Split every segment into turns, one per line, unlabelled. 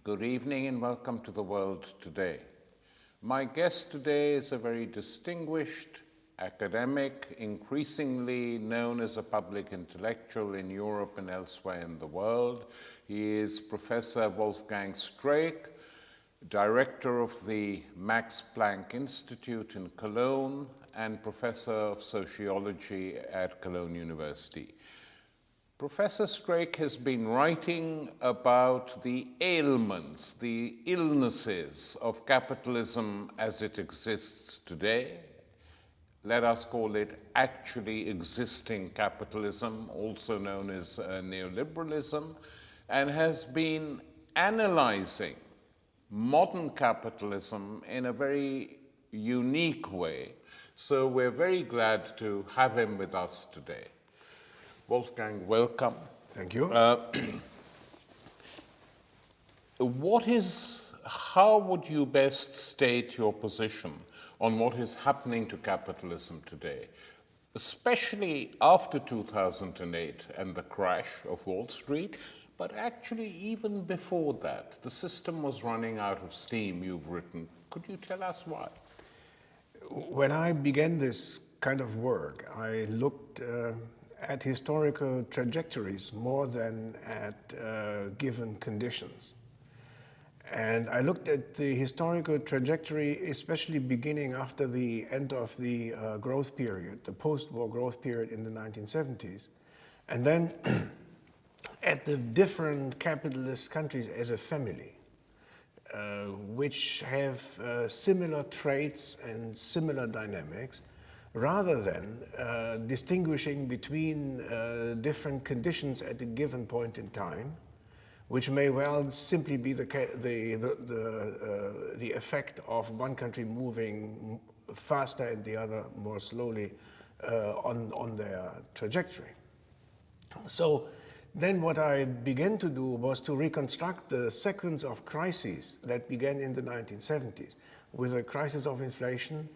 Good evening and welcome to the world today. My guest today is a very distinguished academic, increasingly known as a public intellectual in Europe and elsewhere in the world. He is Professor Wolfgang Streeck, Director of the Max Planck Institute in Cologne and Professor of Sociology at Cologne University. Professor Streeck has been writing about the ailments, the illnesses of capitalism as it exists today. Let us call it actually existing capitalism, also known as neoliberalism, and has been analyzing modern capitalism in a very unique way. So we're very glad to have him with us today. Wolfgang, welcome.
Thank you.
How would you best state your position on what is happening to capitalism today, especially after 2008 and the crash of Wall Street, but actually even before that? The system was running out of steam, you've written. Could you tell us why?
When I began this kind of work, I looked at historical trajectories more than at given conditions. And I looked at the historical trajectory, especially beginning after the end of the growth period, the post-war growth period in the 1970s, and then at the different capitalist countries as a family, which have similar traits and similar dynamics, rather than distinguishing between different conditions at a given point in time, which may well simply be the effect of one country moving faster and the other more slowly on their trajectory. So then what I began to do was to reconstruct the sequence of crises that began in the 1970s with a crisis of inflation,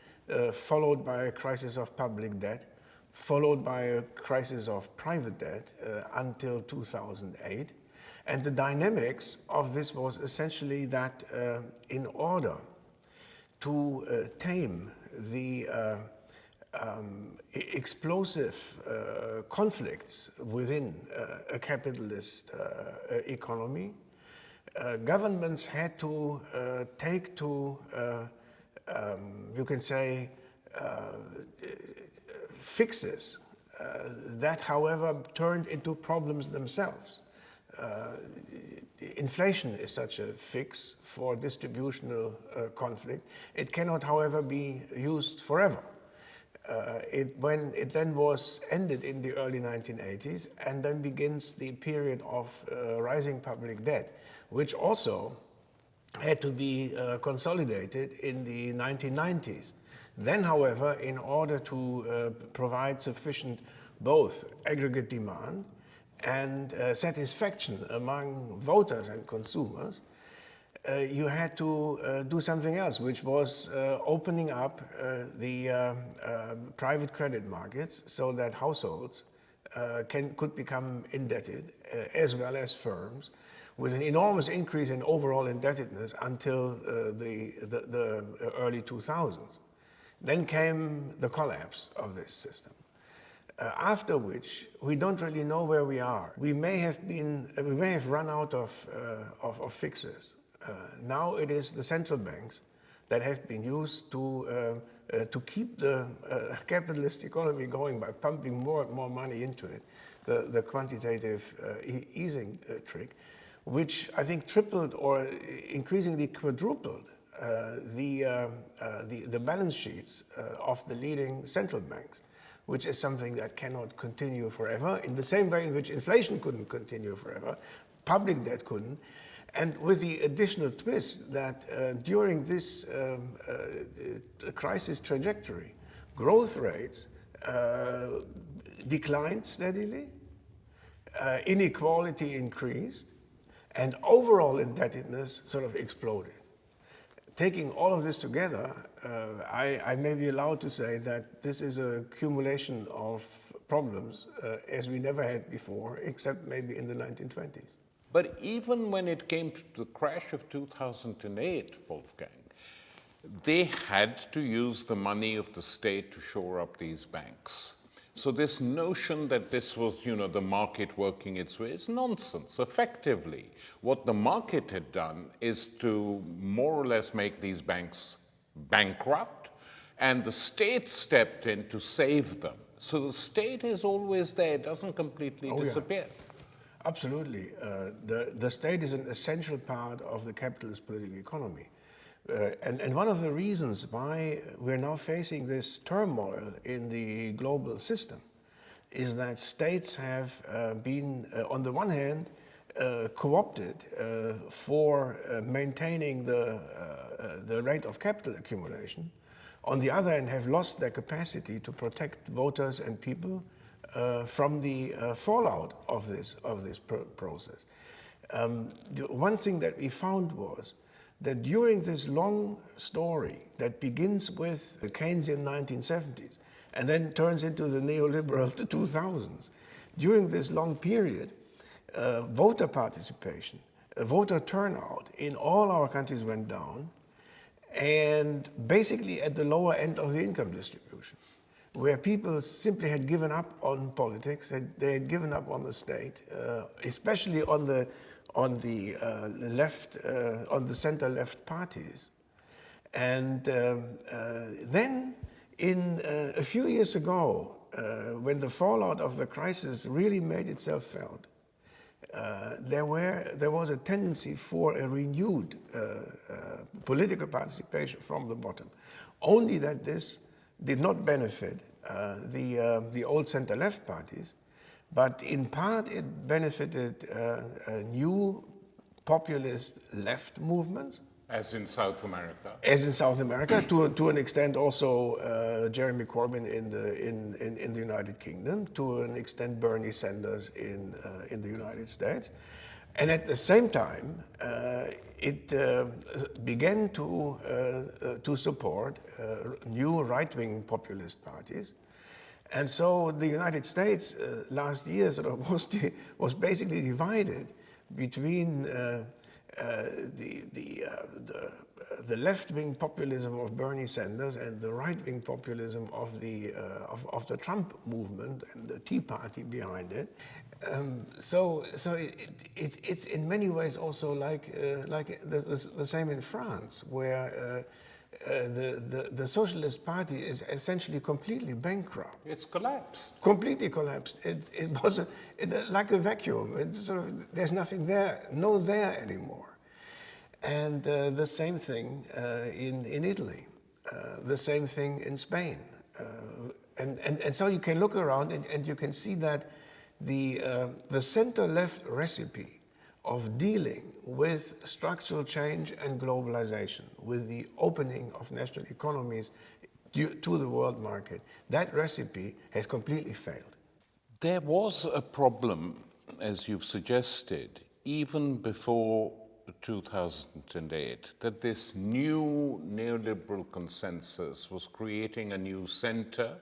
followed by a crisis of public debt, followed by a crisis of private debt until 2008. And the dynamics of this was essentially that in order to tame the explosive conflicts within a capitalist economy, governments had to take to you can say, fixes that, however, turned into problems themselves. Inflation is such a fix for distributional conflict. It cannot, however, be used forever. When it then was ended in the early 1980s, and then begins the period of rising public debt, which also had to be consolidated in the 1990s. Then, however, in order to provide sufficient both aggregate demand and satisfaction among voters and consumers, you had to do something else, which was opening up the private credit markets so that households could become indebted, as well as firms, with an enormous increase in overall indebtedness until the early 2000s. Then came the collapse of this system, after which we don't really know where we are. We may have run out of fixes. Now it is the central banks that have been used to keep the capitalist economy going by pumping more and more money into it, the quantitative easing trick, which I think tripled or increasingly quadrupled the balance sheets of the leading central banks, which is something that cannot continue forever. In the same way in which inflation couldn't continue forever, public debt couldn't. And with the additional twist that during this crisis trajectory, growth rates declined steadily, inequality increased, and overall indebtedness sort of exploded. Taking all of this together, I may be allowed to say that this is a accumulation of problems as we never had before, except maybe in the 1920s.
But even when it came to the crash of 2008, Wolfgang, they had to use the money of the state to shore up these banks. So this notion that this was, the market working its way is nonsense. Effectively, what the market had done is to more or less make these banks bankrupt, and the state stepped in to save them. So the state is always there, it doesn't completely disappear.
Absolutely. The state is an essential part of the capitalist political economy. And one of the reasons why we're now facing this turmoil in the global system is that states have been, on the one hand, co-opted for maintaining the rate of capital accumulation. On the other hand, have lost their capacity to protect voters and people from the fallout of this process. The one thing that we found was that during this long story that begins with the Keynesian 1970s and then turns into the neoliberal 2000s, during this long period, voter participation, voter turnout in all our countries went down, and basically at the lower end of the income distribution, where people simply had given up on politics, they had given up on the state, especially on the left, on the center-left parties. And then, a few years ago, when the fallout of the crisis really made itself felt, there was a tendency for a renewed political participation from the bottom. Only that this did not benefit the old center-left parties, but in part it benefited new populist left movements.
As in South America.
As in South America, to an extent also Jeremy Corbyn in the United Kingdom, to an extent Bernie Sanders in the United States. And at the same time, it began to support new right-wing populist parties. And so the United States last year sort of was basically divided between the left-wing populism of Bernie Sanders and the right-wing populism of the Trump movement and the Tea Party behind it. So it's in many ways also like the same in France, where the Socialist Party is essentially completely bankrupt.
It's collapsed.
Completely collapsed. It was like a vacuum. There's nothing there, no there anymore. And the same thing in Italy, the same thing in Spain. And so you can look around and you can see that the center-left recipe of dealing with structural change and globalization, with the opening of national economies to the world market, that recipe has completely failed.
There was a problem, as you've suggested, even before 2008, that this new neoliberal consensus was creating a new center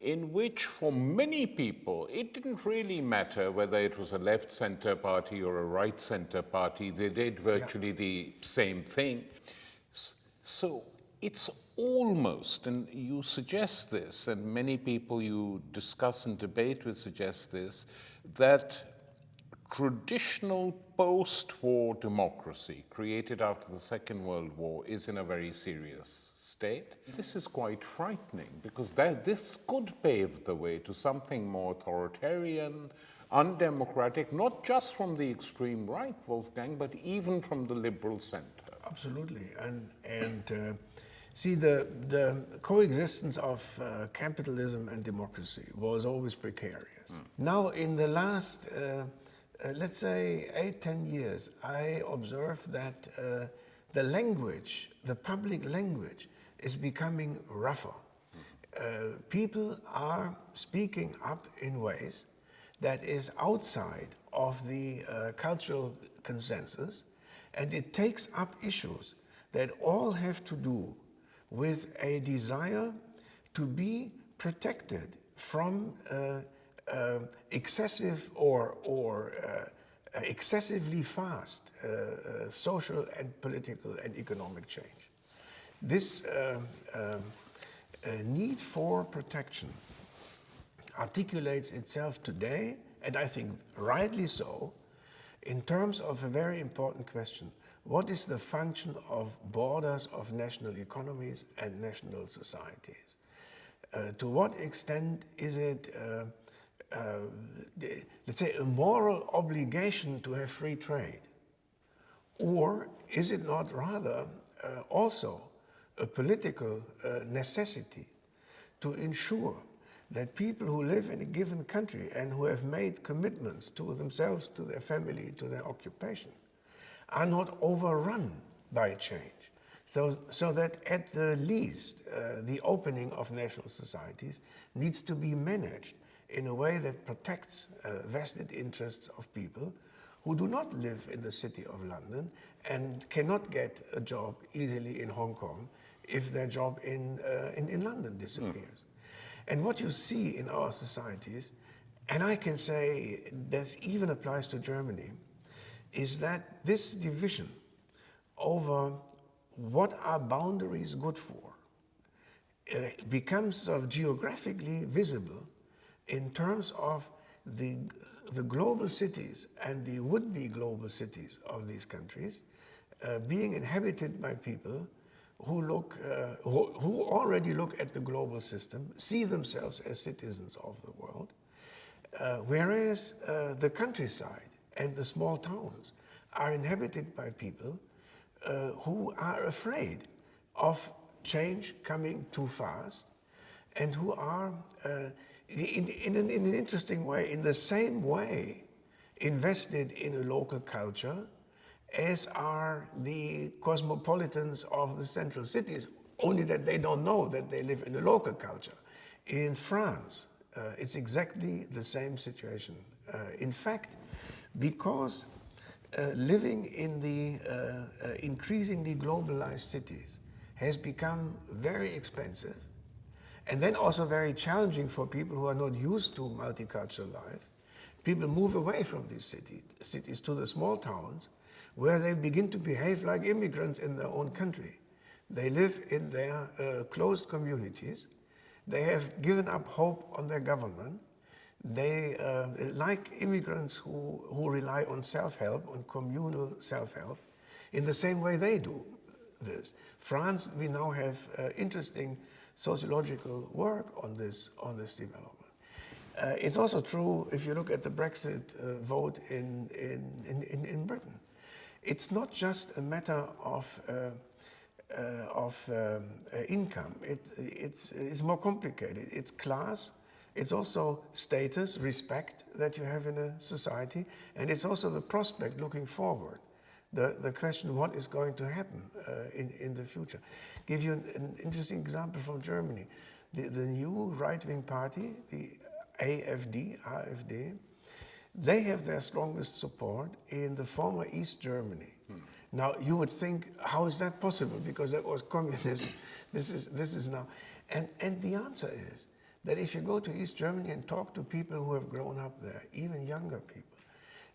in which, for many people, it didn't really matter whether it was a left-center party or a right-center party. They did virtually the same thing. So it's almost, and you suggest this, and many people you discuss and debate with suggest this, that traditional post-war democracy created after the Second World War is in a very serious state. This is quite frightening because this could pave the way to something more authoritarian, undemocratic, not just from the extreme right, Wolfgang, but even from the liberal center.
Absolutely. And see, the coexistence of capitalism and democracy was always precarious. Now, in the last, let's say, 8-10 years, I observed that the language, the public language, is becoming rougher. People are speaking up in ways that is outside of the cultural consensus, and it takes up issues that all have to do with a desire to be protected from excessive or excessively fast social and political and economic change. This need for protection articulates itself today, and I think rightly so, in terms of a very important question. What is the function of borders of national economies and national societies? To what extent is it, let's say, a moral obligation to have free trade? Or is it not rather also a political necessity to ensure that people who live in a given country and who have made commitments to themselves, to their family, to their occupation, are not overrun by change? So that at the least, the opening of national societies needs to be managed in a way that protects vested interests of people who do not live in the city of London and cannot get a job easily in Hong Kong if their job in London disappears. And what you see in our societies, and I can say this even applies to Germany, is that this division over what are boundaries good for becomes sort of geographically visible in terms of the global cities and the would-be global cities of these countries being inhabited by people who already look at the global system, see themselves as citizens of the world, whereas the countryside and the small towns are inhabited by people who are afraid of change coming too fast and who are, in an interesting way, in the same way, invested in a local culture as are the cosmopolitans of the central cities, only that they don't know that they live in a local culture. In France, it's exactly the same situation. In fact, because living in the increasingly globalized cities has become very expensive, and then also very challenging for people who are not used to multicultural life, people move away from these cities to the small towns, where they begin to behave like immigrants in their own country. They live in their closed communities. They have given up hope on their government. They, like immigrants who rely on self-help, on communal self-help, in the same way they do this. France, we now have interesting sociological work on this development. It's also true if you look at the Brexit vote in Britain. It's not just a matter of income. It's more complicated. It's class. It's also status, respect that you have in a society, and it's also the prospect looking forward. The question, what is going to happen in the future? Give you an interesting example from Germany. The new right-wing party, the AfD, they have their strongest support in the former East Germany. Now, you would think, how is that possible? Because that was communism. This is now. And the answer is that if you go to East Germany and talk to people who have grown up there, even younger people,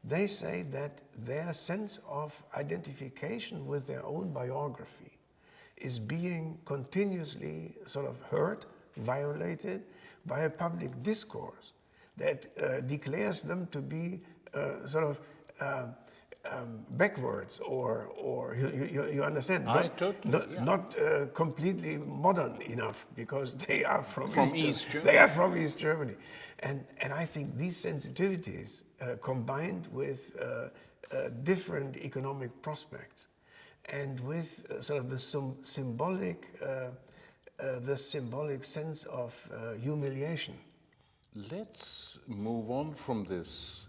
they say that their sense of identification with their own biography is being continuously sort of hurt, violated by a public discourse that declares them to be sort of backwards, or you understand? Not completely modern enough, because they are from East Germany. They are from East Germany, and I think these sensitivities combined with different economic prospects, and with sort of the symbolic sense of humiliation.
Let's move on from this,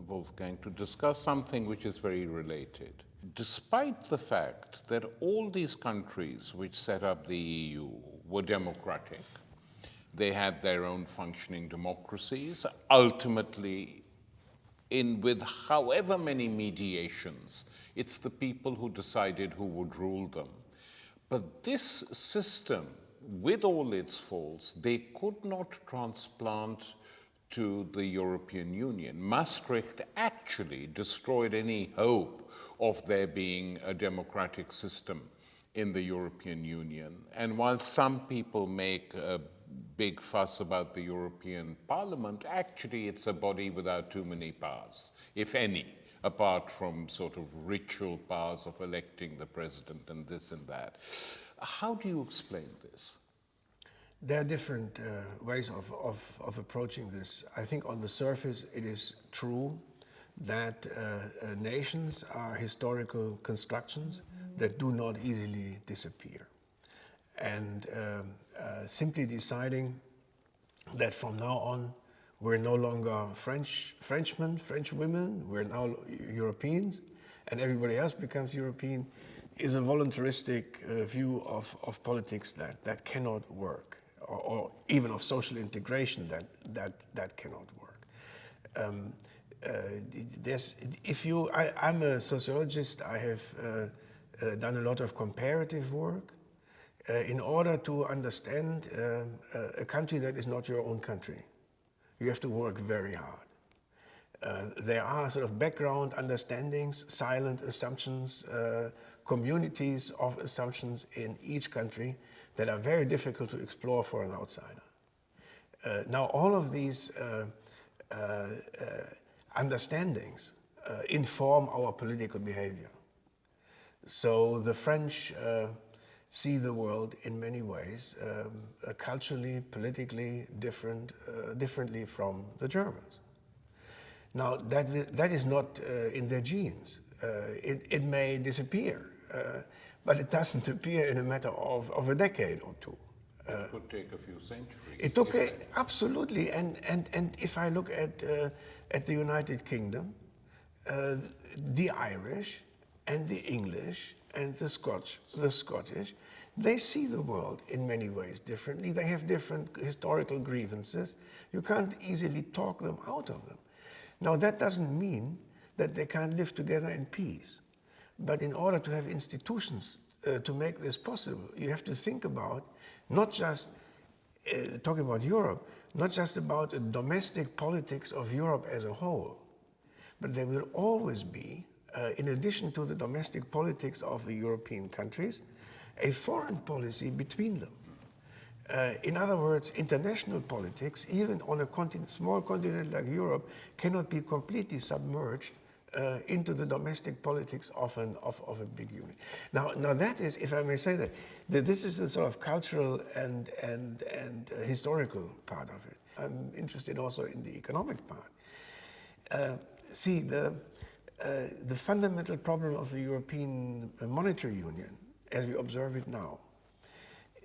Wolfgang, to discuss something which is very related. Despite the fact that all these countries which set up the EU were democratic, they had their own functioning democracies, ultimately, with however many mediations, it's the people who decided who would rule them. But this system, with all its faults, they could not transplant to the European Union. Maastricht actually destroyed any hope of there being a democratic system in the European Union. And while some people make a big fuss about the European Parliament, actually it's a body without too many powers, if any, apart from sort of ritual powers of electing the president and this and that. How do you explain this?
There are different ways of approaching this. I think on the surface it is true that nations are historical constructions that do not easily disappear. And simply deciding that from now on we're no longer Frenchmen, French women, we're now Europeans, and everybody else becomes European, is a voluntaristic view of politics that cannot work, or even of social integration that cannot work. I'm a sociologist. I have done a lot of comparative work in order to understand a country that is not your own country. You have to work very hard. There are sort of background understandings, silent assumptions, communities of assumptions in each country that are very difficult to explore for an outsider. Now, all of these understandings inform our political behavior. So the French see the world in many ways, culturally, politically differently from the Germans. Now, that is not in their genes. It may disappear, but it doesn't appear in a matter of a decade or two.
It could take a few centuries.
It took absolutely, and if I look at the United Kingdom, the Irish and the English and the Scottish, they see the world in many ways differently. They have different historical grievances. You can't easily talk them out of them. Now, that doesn't mean that they can't live together in peace. But in order to have institutions to make this possible, you have to think about not just, talking about Europe, not just about the domestic politics of Europe as a whole, but there will always be, in addition to the domestic politics of the European countries, a foreign policy between them. In other words, international politics, even on a small continent like Europe, cannot be completely submerged into the domestic politics of a big unit. Now that is, if I may say that this is the sort of cultural and historical part of it. I'm interested also in the economic part. See, the fundamental problem of the European monetary union, as we observe it now,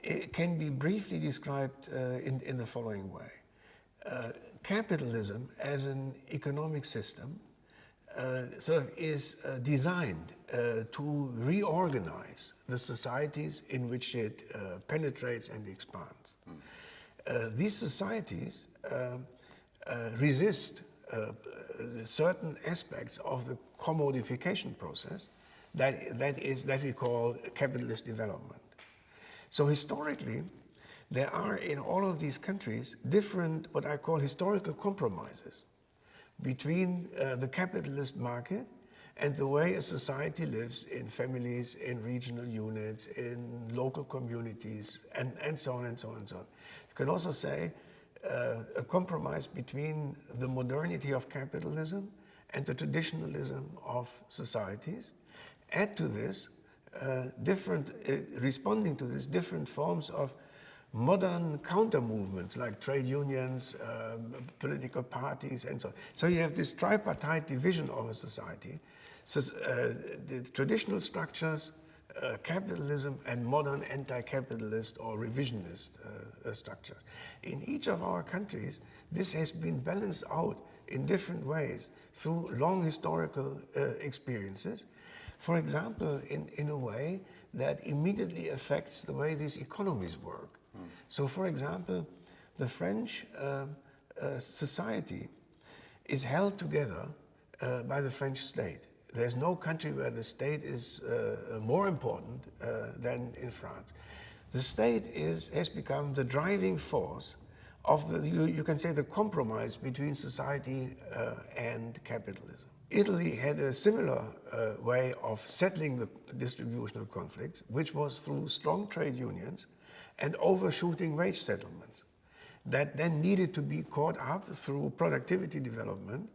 it can be briefly described in the following way. Capitalism as an economic system sort of is designed to reorganize the societies in which it penetrates and expands. These societies resist certain aspects of the commodification process that we call capitalist development. So historically, there are in all of these countries different, what I call historical compromises between the capitalist market and the way a society lives in families, in regional units, in local communities, and so on and so on and so on. You can also say a compromise between the modernity of capitalism and the traditionalism of societies. Add to this responding to this, different forms of modern counter-movements like trade unions, political parties, and so on. So you have this tripartite division of a society. So, the traditional structures, capitalism, and modern anti-capitalist or revisionist structures. In each of our countries, this has been balanced out in different ways through long historical experiences. For example, in a way that immediately affects the way these economies work. So, for example, the French society is held together by the French state. There's no country where the state is more important than in France. The state has become the driving force of the, you can say, the compromise between society and capitalism. Italy had a similar way of settling the distributional conflicts, which was through strong trade unions and overshooting wage settlements that then needed to be caught up through productivity development,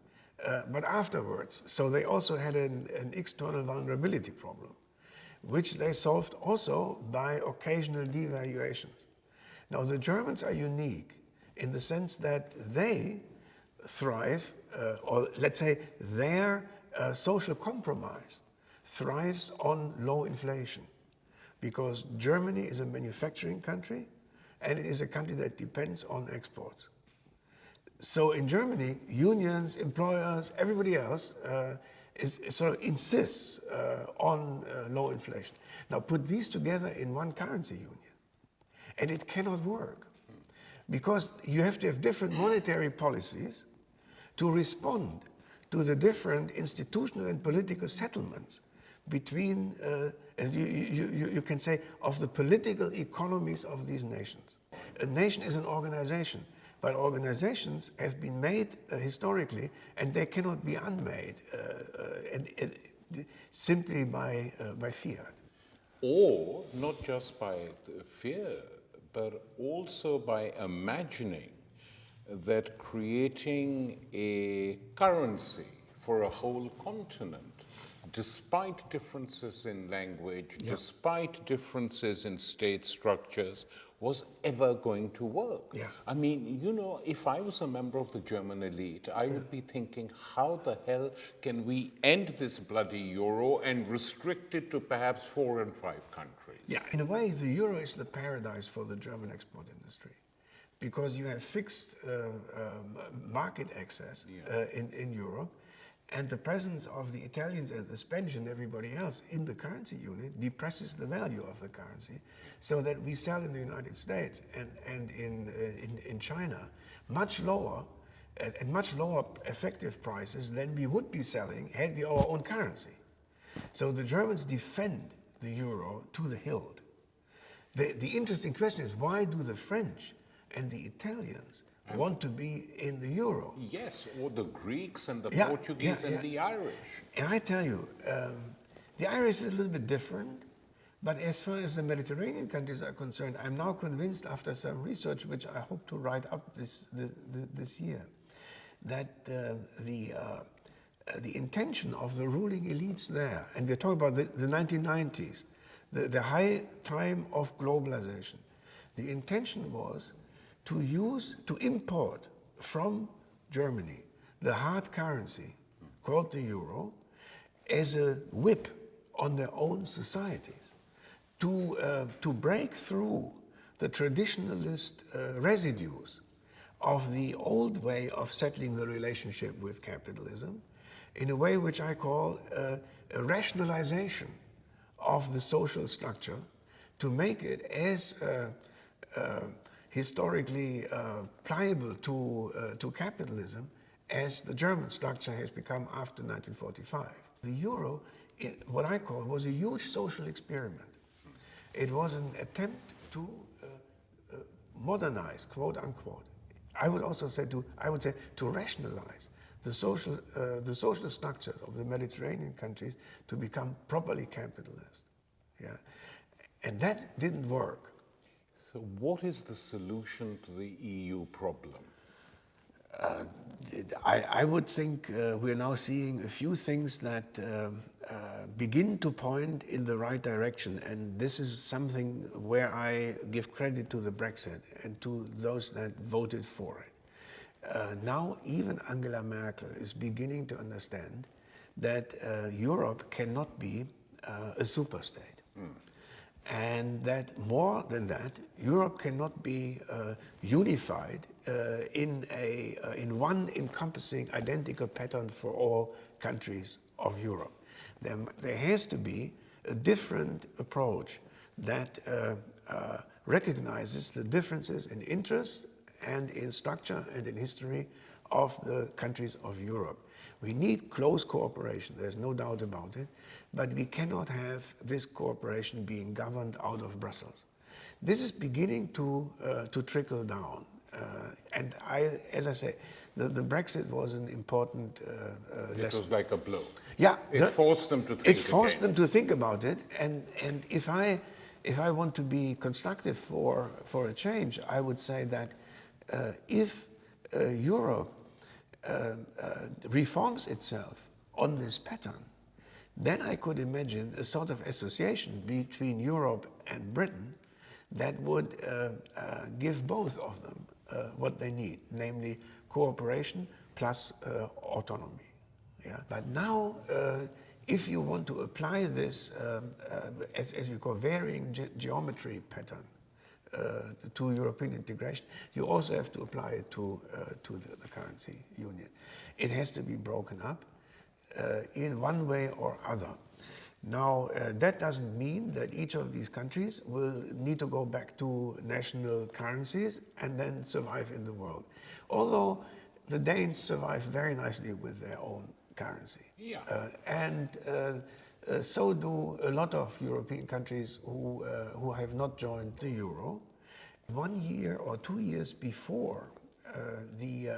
but afterwards. So they also had an external vulnerability problem, which they solved also by occasional devaluations. Now, the Germans are unique in the sense that they thrive, or let's say their social compromise thrives on low inflation, because Germany is a manufacturing country and it is a country that depends on exports. So in Germany, unions, employers, everybody else sort of insists on low inflation. Now put these together in one currency union, and it cannot work, because you have to have different monetary policies to respond to the different institutional and political settlements between, you can say, of the political economies of these nations. A nation is an organization, but organizations have been made historically, and they cannot be unmade simply by fiat.
Or not just by fear, but also by imagining that creating a currency for a whole continent, despite differences in language, despite differences in state structures, was ever going to work.
Yeah.
I mean, you know, if I was a member of the German elite, I would be thinking, how the hell can we end this bloody euro and restrict it to perhaps 4 and 5 countries?
Yeah, in a way, the euro is the paradise for the German export industry, because you have fixed market access in Europe, and the presence of the Italians and the Spanish and everybody else in the currency unit depresses the value of the currency, so that we sell in the United States and in China much lower, at much lower effective prices than we would be selling had we our own currency. So the Germans defend the euro to the hilt. The interesting question is, why do the French and the Italians want to be in the euro?
Yes, or the Greeks and the Portuguese and the Irish.
And I tell you, the Irish is a little bit different, but as far as the Mediterranean countries are concerned, I'm now convinced after some research, which I hope to write up this year, that the intention of the ruling elites there, and we're talking about the 1990s, the high time of globalization, the intention was to import from Germany the hard currency called the euro as a whip on their own societies, to break through the traditionalist residues of the old way of settling the relationship with capitalism in a way which I call a rationalization of the social structure, to make it as historically pliable to capitalism as the German structure has become after 1945. The euro, what I call, was a huge social experiment. It was an attempt to modernize, quote unquote. I would also say to rationalize the social structures of the Mediterranean countries to become properly capitalist. Yeah, and that didn't work.
So what is the solution to the EU problem?
I would think we're now seeing a few things that begin to point in the right direction, and this is something where I give credit to the Brexit and to those that voted for it. Now even Angela Merkel is beginning to understand that Europe cannot be a superstate. And that more than that, Europe cannot be unified in one encompassing identical pattern for all countries of Europe. There has to be a different approach that recognizes the differences in interest and in structure and in history of the countries of Europe. We need close cooperation, there's no doubt about it, but we cannot have this cooperation being governed out of Brussels. This is beginning to trickle down. And as I say, the Brexit was an important
It
lesson.
was like a blow.
Yeah,
It forced them to think
It forced
again.
them to think about it, and if I want to be constructive for a change, I would say that if Europe reforms itself on this pattern, then I could imagine a sort of association between Europe and Britain that would give both of them what they need, namely cooperation plus autonomy. Yeah. But now, if you want to apply this, as we call varying geometry pattern to European integration, you also have to apply it to the currency union. It has to be broken up in one way or other. Now, that doesn't mean that each of these countries will need to go back to national currencies and then survive in the world. Although the Danes survive very nicely with their own currency.
Yeah.
So do a lot of European countries who have not joined the euro. 1 year or 2 years before the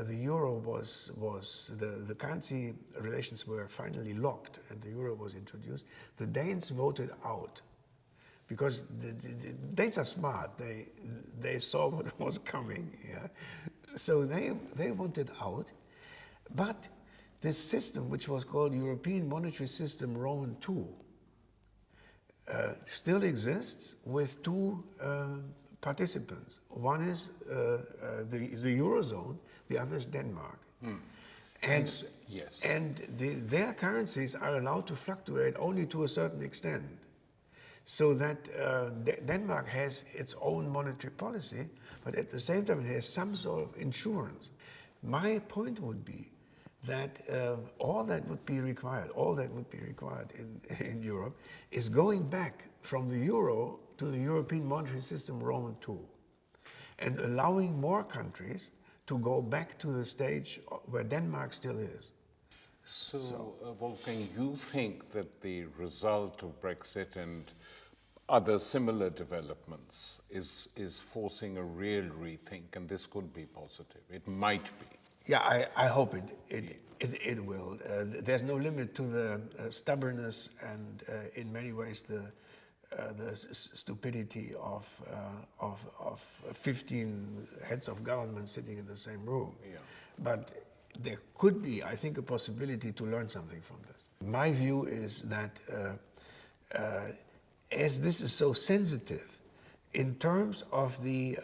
euro was the currency relations were finally locked and the euro was introduced, the Danes voted out. Because the Danes are smart, they saw what was coming. Yeah? So they wanted out, but this system, which was called European Monetary System Roman II, still exists with two participants. One is the Eurozone, the other is Denmark. And,
yes.
and their currencies are allowed to fluctuate only to a certain extent. So that Denmark has its own monetary policy, but at the same time it has some sort of insurance. My point would be that all that would be required in Europe is going back from the euro to the European monetary system Roman II and allowing more countries to go back to the stage where Denmark still is.
So, Wolfgang, you think that the result of Brexit and other similar developments is forcing a real rethink, and this could be positive. It might be.
Yeah, I hope it will. There's no limit to the stubbornness and, in many ways, the stupidity of 15 heads of government sitting in the same room.
Yeah.
But there could be, I think, a possibility to learn something from this. My view is that as this is so sensitive in terms of the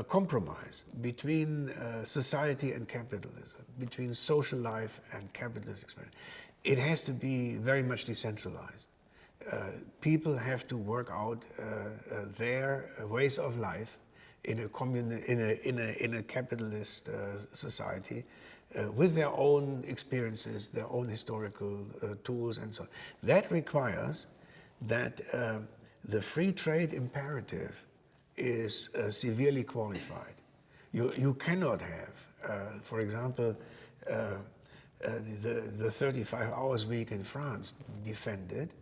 compromise between society and capitalism, between social life and capitalist experience, it has to be very much decentralized. People have to work out their ways of life in a capitalist society with their own experiences, their own historical tools, and so on. That requires that the free trade imperative is severely qualified. You cannot have, for example, the 35 hours week in France defended,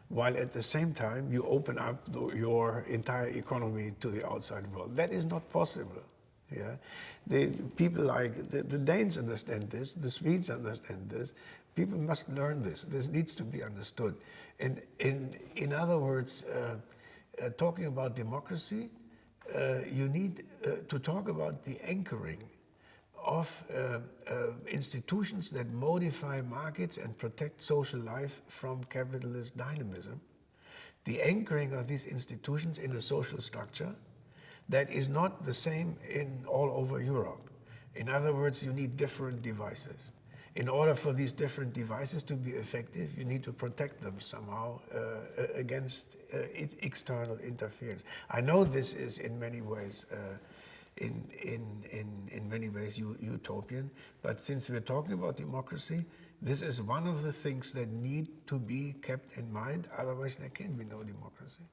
while at the same time you open up your entire economy to the outside world. That is not possible. Yeah, people like the Danes understand this, the Swedes understand this. People must learn this. This needs to be understood. And in other words, talking about democracy, you need to talk about the anchoring of institutions that modify markets and protect social life from capitalist dynamism. The anchoring of these institutions in a social structure that is not the same in all over Europe. In other words, you need different devices. In order for these different devices to be effective, you need to protect them somehow against external interference. I know this is in many ways in many ways utopian, but since we're talking about democracy, this is one of the things that need to be kept in mind, otherwise there can be no democracy.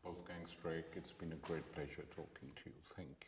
Wolfgang Streeck, it's been a great pleasure talking to you. Thank you.